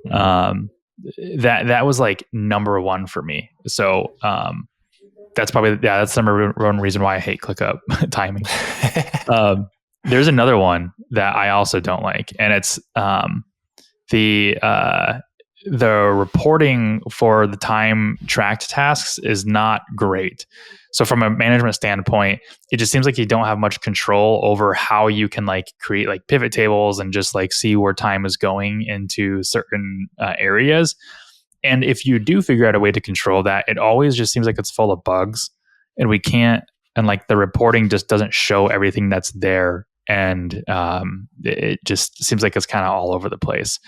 That was like number one for me. So that's probably that's the number one reason why I hate ClickUp timing. There's another one that I also don't like, and it's the reporting for the time tracked tasks is not great. So from a management standpoint, it just seems like you don't have much control over how you can like create like pivot tables and just like see where time is going into certain areas. And if you do figure out a way to control that, it always just seems like it's full of bugs, and we can't, and like the reporting just doesn't show everything that's there. And it just seems like it's kind of all over the place.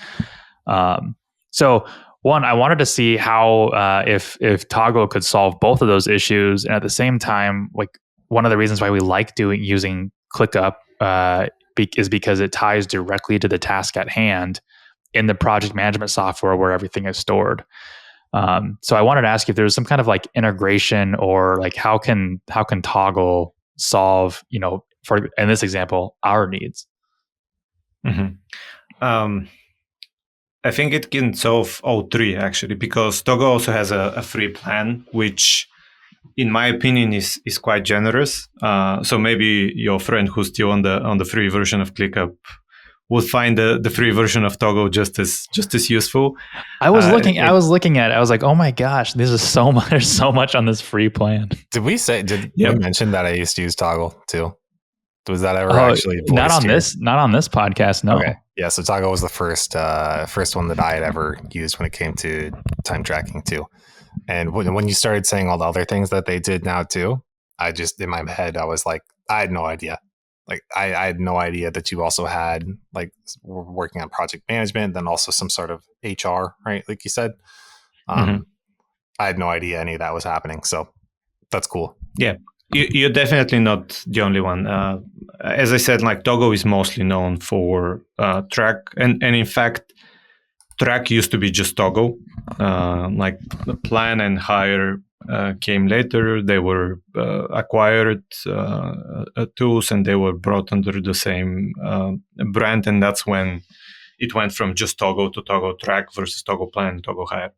So one, I wanted to see how if Toggl could solve both of those issues, and at the same time, like one of the reasons why we like using ClickUp is because it ties directly to the task at hand in the project management software where everything is stored. So I wanted to ask if there was some kind of like integration, or like how can Toggl solve, for in this example, our needs? Mm-hmm. I think it can solve all three actually, because Toggl also has a free plan, which in my opinion is quite generous. So maybe your friend who's still on the free version of ClickUp would find the free version of Toggl just as useful. I was looking at it. I was like, oh my gosh, there's so much on this free plan. Did we mention that I used to use Toggl too? Was that ever actually voiced not on here? Not on this podcast? No. Okay. Yeah. So Toggl was the first one that I had ever used when it came to time tracking too. And when you started saying all the other things that they did now too, I just in my head I was like, I had no idea. Like I had no idea that you also had like working on project management, then also some sort of HR, right? Like you said. I had no idea any of that was happening. So that's cool. Yeah. You're definitely not the only one. As I said, like Toggl is mostly known for track, and in fact, track used to be just Toggl. Like the plan and hire came later. They were acquired tools, and they were brought under the same brand, and that's when it went from just Toggl to Toggl Track versus Toggl Plan and Toggl Hire.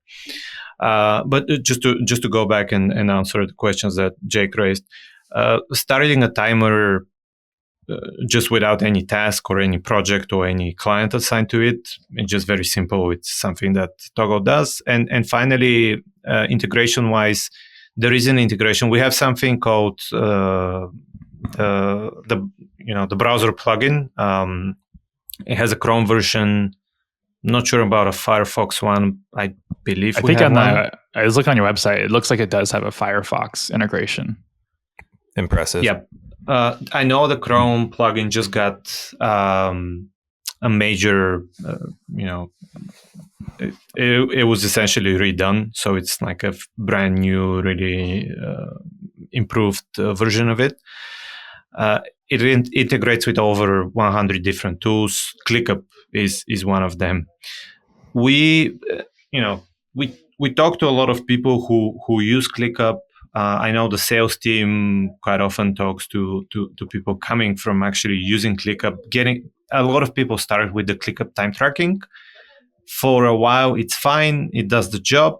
But just to go back and answer the questions that Jake raised, starting a timer just without any task or any project or any client assigned to it, it's just very simple. It's something that Toggl does. And finally, integration wise, there is an integration. We have something called the browser plugin. It has a Chrome version. Not sure about a Firefox one. I believe I was looking on your website. It looks like it does have a Firefox integration. Impressive. Yeah. I know the Chrome plugin just got a major, it was essentially redone. So it's like a brand new, really improved version of it. It integrates with over 100 different tools. ClickUp is one of them. We talk to a lot of people who use ClickUp. I know the sales team quite often talks to people coming from actually using ClickUp. A lot of people started with the ClickUp time tracking. For a while, it's fine, it does the job,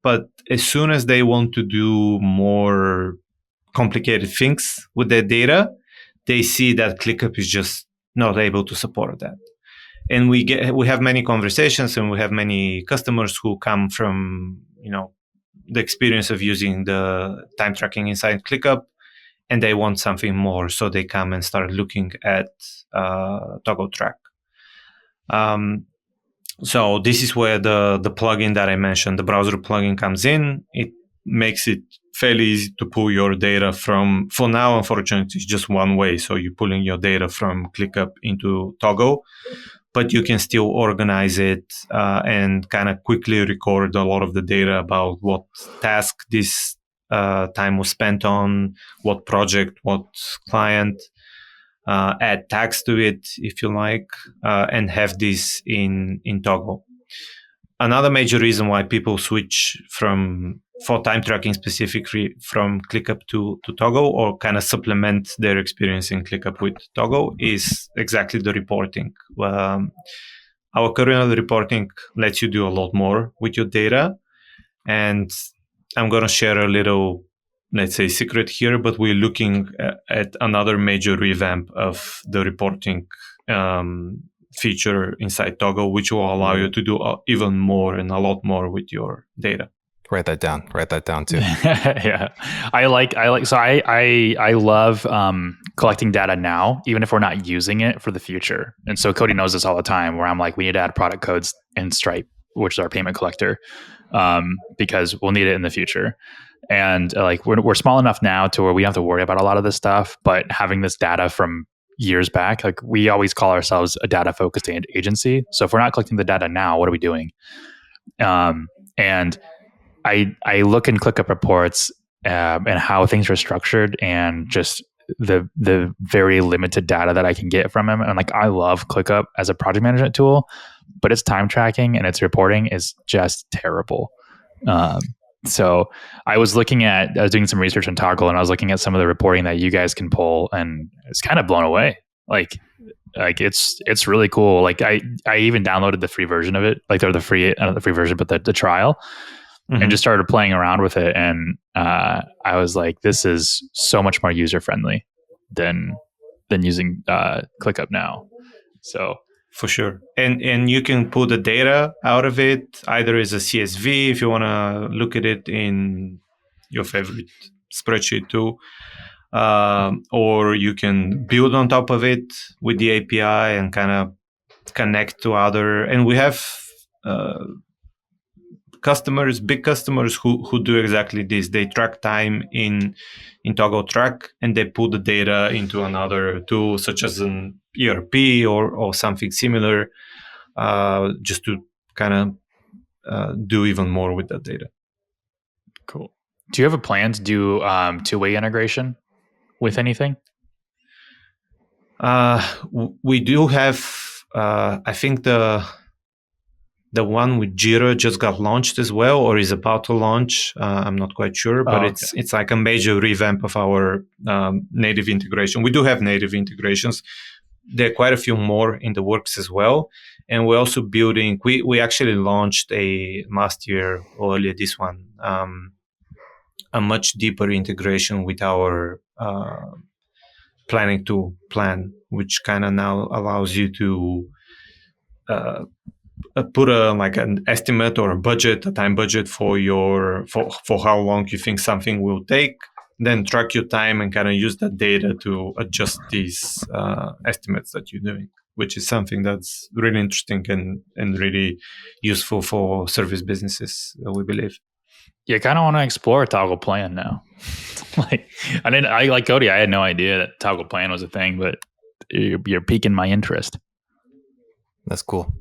but as soon as they want to do more complicated things with their data, they see that ClickUp is just not able to support that. And we have many conversations, and we have many customers who come from the experience of using the time tracking inside ClickUp, and they want something more, so they come and start looking at Toggl Track. So this is where the plugin that I mentioned, the browser plugin, comes in. It makes it fairly easy to pull your data from, for now, unfortunately, it's just one way. So you're pulling your data from ClickUp into Toggl, but you can still organize it and kind of quickly record a lot of the data about what task this time was spent on, what project, what client, add tags to it if you like, and have this in Toggl. Another major reason why people switch for time tracking specifically from ClickUp to Toggl, or kind of supplement their experience in ClickUp with Toggl, is exactly the reporting. Our current reporting lets you do a lot more with your data, and I'm going to share a little, let's say, secret here, but we're looking at another major revamp of the reporting feature inside Toggl, which will allow you to do even more and a lot more with your data. Write that down too. Yeah. I love collecting data now, even if we're not using it for the future. And so Cody knows this all the time, where I'm like, we need to add product codes in Stripe, which is our payment collector, because we'll need it in the future. And like we're small enough now to where we don't have to worry about a lot of this stuff, but having this data from years back, like we always call ourselves a data focused agency. So if we're not collecting the data now, what are we doing? And I look in ClickUp reports and how things are structured, and just the very limited data that I can get from them. And like, I love ClickUp as a project management tool, but its time tracking and its reporting is just terrible. So I was doing some research on Toggl, and I was looking at some of the reporting that you guys can pull, and it's kind of blown away. Like it's really cool. Like I even downloaded the free version of it, like the free version, but the trial, and just started playing around with it. And I was like, this is so much more user friendly than using ClickUp now. So. For sure. And you can pull the data out of it, either as a CSV if you want to look at it in your favorite spreadsheet tool, or you can build on top of it with the API and kind of connect to other. And we have big customers who do exactly this. They track time in Toggl Track, and they pull the data into another tool, such as an ERP or something similar, just to kind of do even more with that data. Cool. Do you have a plan to do two-way integration with anything? We do have, I think the one with Jira just got launched as well, or is about to launch. I'm not quite sure, but it's like a major revamp of our native integration. We do have native integrations. There are quite a few more in the works as well. And we're also building, we actually launched last year or earlier this one, a much deeper integration with our planning tool Plan, which kind of now allows you to put an estimate or a time budget for how long you think something will take, then track your time and kind of use that data to adjust these estimates that you're doing, which is something that's really interesting and really useful for service businesses, we believe. You kind of want to explore Toggl Plan now. Like Cody, I had no idea that Toggl Plan was a thing, but you're piquing my interest. That's cool.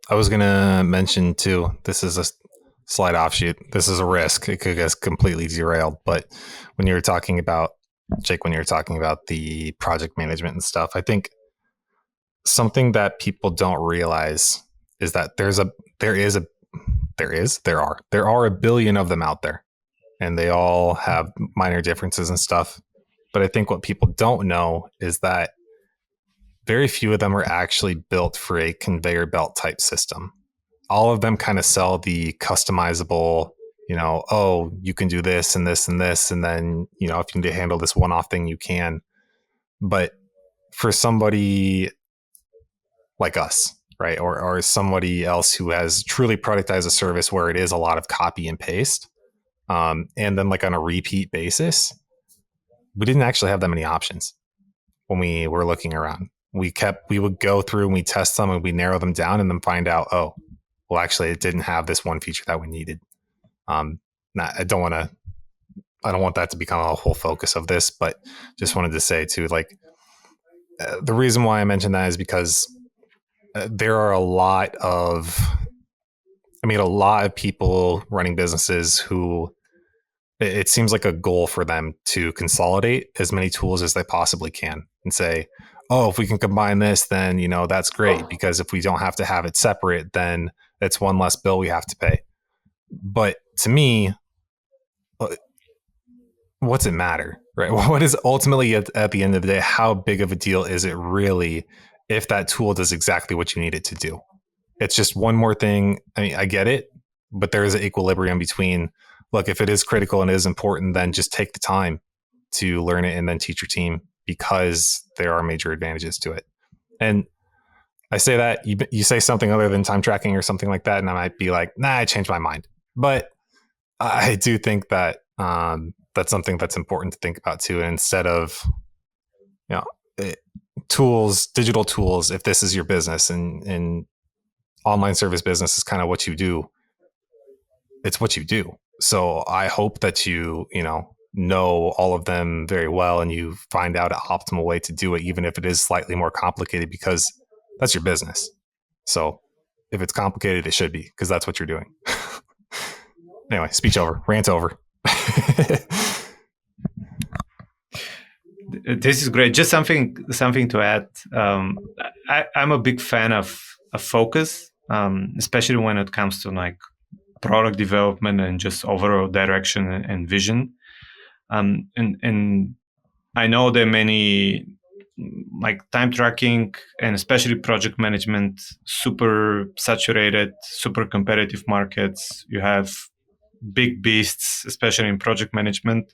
I was going to mention too, this is a slight offshoot. This is a risk. It could get completely derailed. But when you were talking about, Jake, the project management and stuff, I think something that people don't realize is that there are a billion of them out there. and they all have minor differences and stuff. But I think what people don't know is that very few of them are actually built for a conveyor belt type system. All of them kind of sell the customizable, oh, you can do this and this and this. And then, if you need to handle this one-off thing, you can. But for somebody like us, right, or somebody else who has truly productized a service where it is a lot of copy and paste, and then like on a repeat basis, we didn't actually have that many options when we were looking around. We would go through and we test them and we narrow them down and then find out, oh, well, actually, it didn't have this one feature that we needed. I don't want that to become a whole focus of this, but just wanted to say too, like, the reason why I mentioned that is because there are a lot of people running businesses who it seems like a goal for them to consolidate as many tools as they possibly can and say, oh, if we can combine this, then, that's great, because if we don't have to have it separate, then it's one less bill we have to pay. But to me, what's it matter, right? What is ultimately at the end of the day, how big of a deal is it really if that tool does exactly what you need it to do? It's just one more thing. I mean, I get it, but there is an equilibrium between, look, if it is critical and it is important, then just take the time to learn it and then teach your team, because there are major advantages to it. And I say that you say something other than time tracking or something like that, and I might be like, nah, I changed my mind. But I do think that that's something that's important to think about too. And instead of, digital tools, if this is your business and online service business is kind of what you do, it's what you do. So I hope that you know all of them very well and you find out an optimal way to do it, even if it is slightly more complicated, because that's your business. So if it's complicated, it should be, because that's what you're doing. Anyway, speech over, rant over. This is great. Just something to add. I'm a big fan of focus, especially when it comes to like product development and just overall direction and vision. And I know there are many like time tracking and especially project management, super saturated, super competitive markets. You have big beasts, especially in project management.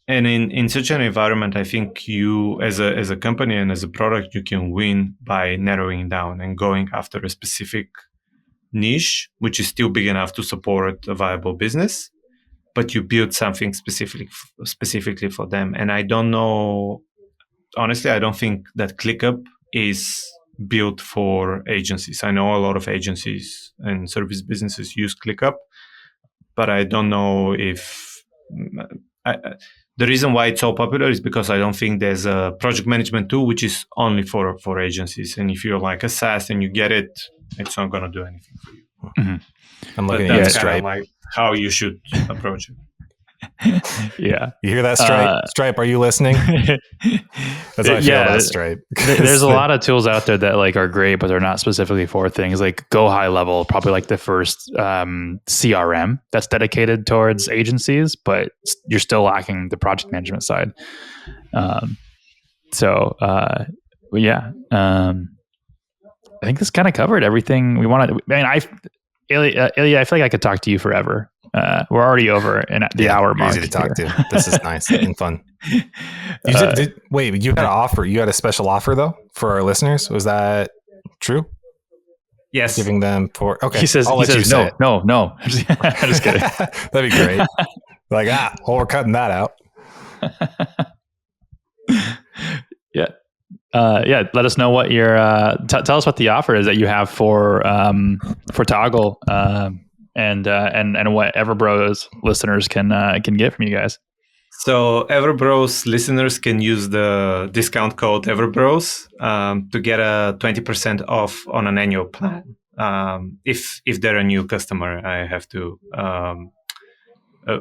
And in such an environment, I think you as a company and as a product, you can win by narrowing down and going after a specific niche, which is still big enough to support a viable business, but you build something specifically for them. And I don't know, honestly, I don't think that ClickUp is built for agencies. I know a lot of agencies and service businesses use ClickUp, but I don't know if... the reason why it's so popular is because I don't think there's a project management tool which is only for agencies. And if you're like a SaaS and you get it, it's not going to do anything for you. Mm-hmm. I'm looking at Stripe. Like how you should approach it. Yeah. You hear that, Stripe? Stripe, are you listening? That's how I feel about Stripe. There's a lot of tools out there that like are great, but they're not specifically for things. Like Go High Level, probably like the first CRM that's dedicated towards agencies, but you're still lacking the project management side. I think this kind of covered everything we wanted. I mean, Ilia, I feel like I could talk to you forever. We're already over in the hour mark. Easy to talk to. This is nice and fun. You had an offer. You had a special offer though for our listeners. Was that true? Yes. Giving them for okay. He says no. I'm just kidding. That'd be great. Like we're cutting that out. Yeah. Let us know what your tell us what the offer is that you have for Toggl, and what Everbros listeners can get from you guys. So Everbros listeners can use the discount code Everbros to get a 20% off on an annual plan. If they're a new customer, I have to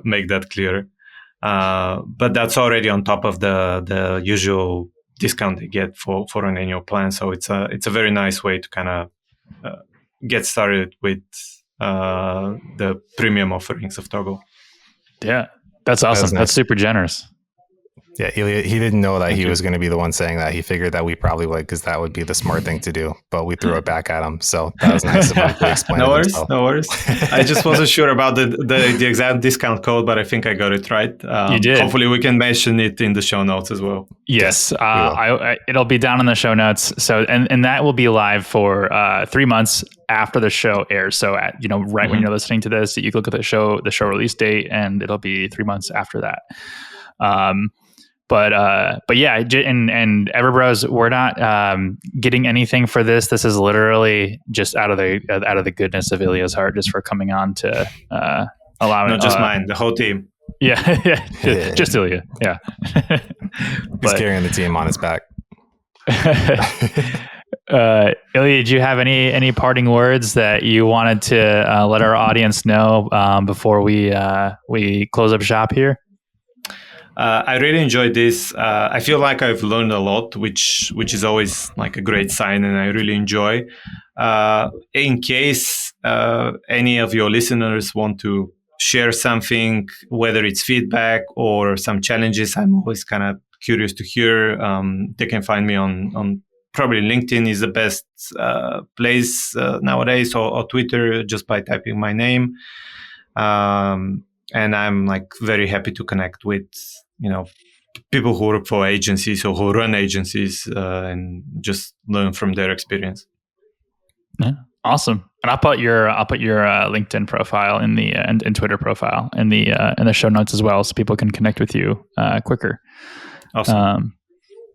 make that clear. But that's already on top of the usual discount they get for an annual plan. So it's a very nice way to kind of get started with the premium offerings of Toggl. Yeah, that's awesome. Nice. That's super generous. Yeah, Ilia, he didn't know that he was going to be the one saying that. He figured that we probably would, because that would be the smart thing to do. But we threw it back at him, so that was nice of him to explain. No worries, himself. no worries. I just wasn't sure about the exact discount code, but I think I got it right. You did. Hopefully, we can mention it in the show notes as well. Yes, it'll be down in the show notes. So, and that will be live for 3 months after the show airs. So, right when you're listening to this, you can look at the show release date, and it'll be 3 months after that. But yeah, and Everbros, we're not getting anything for this. This is literally just out of the goodness of Ilia's heart, just for coming on to allow. Not just mine, the whole team. Yeah, just Ilia. Yeah, he's carrying the team on his back. Ilia, do you have any parting words that you wanted to let our audience know before we close up shop here? I really enjoyed this. I feel like I've learned a lot, which is always like a great sign, and I really enjoy. In case any of your listeners want to share something, whether it's feedback or some challenges, I'm always kind of curious to hear. They can find me on probably LinkedIn is the best place nowadays, or Twitter, just by typing my name. And I'm like very happy to connect with, people who work for agencies or who run agencies, and just learn from their experience. Yeah, awesome. And I'll put your LinkedIn profile in the and Twitter profile in the show notes as well, so people can connect with you quicker. Awesome.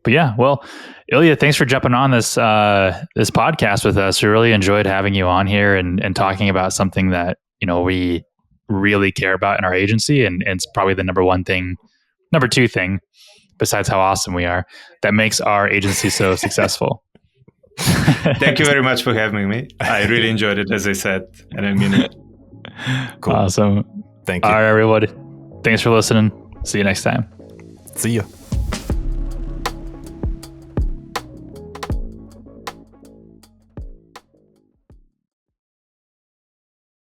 But yeah, well, Ilia, thanks for jumping on this podcast with us. We really enjoyed having you on here and talking about something that we really care about in our agency, and it's probably the number two thing, besides how awesome we are, that makes our agency so successful. Thank you very much for having me. I really enjoyed it, as I said, and I mean it. Cool. Awesome. Thank you. All right, everybody. Thanks for listening. See you next time. See you.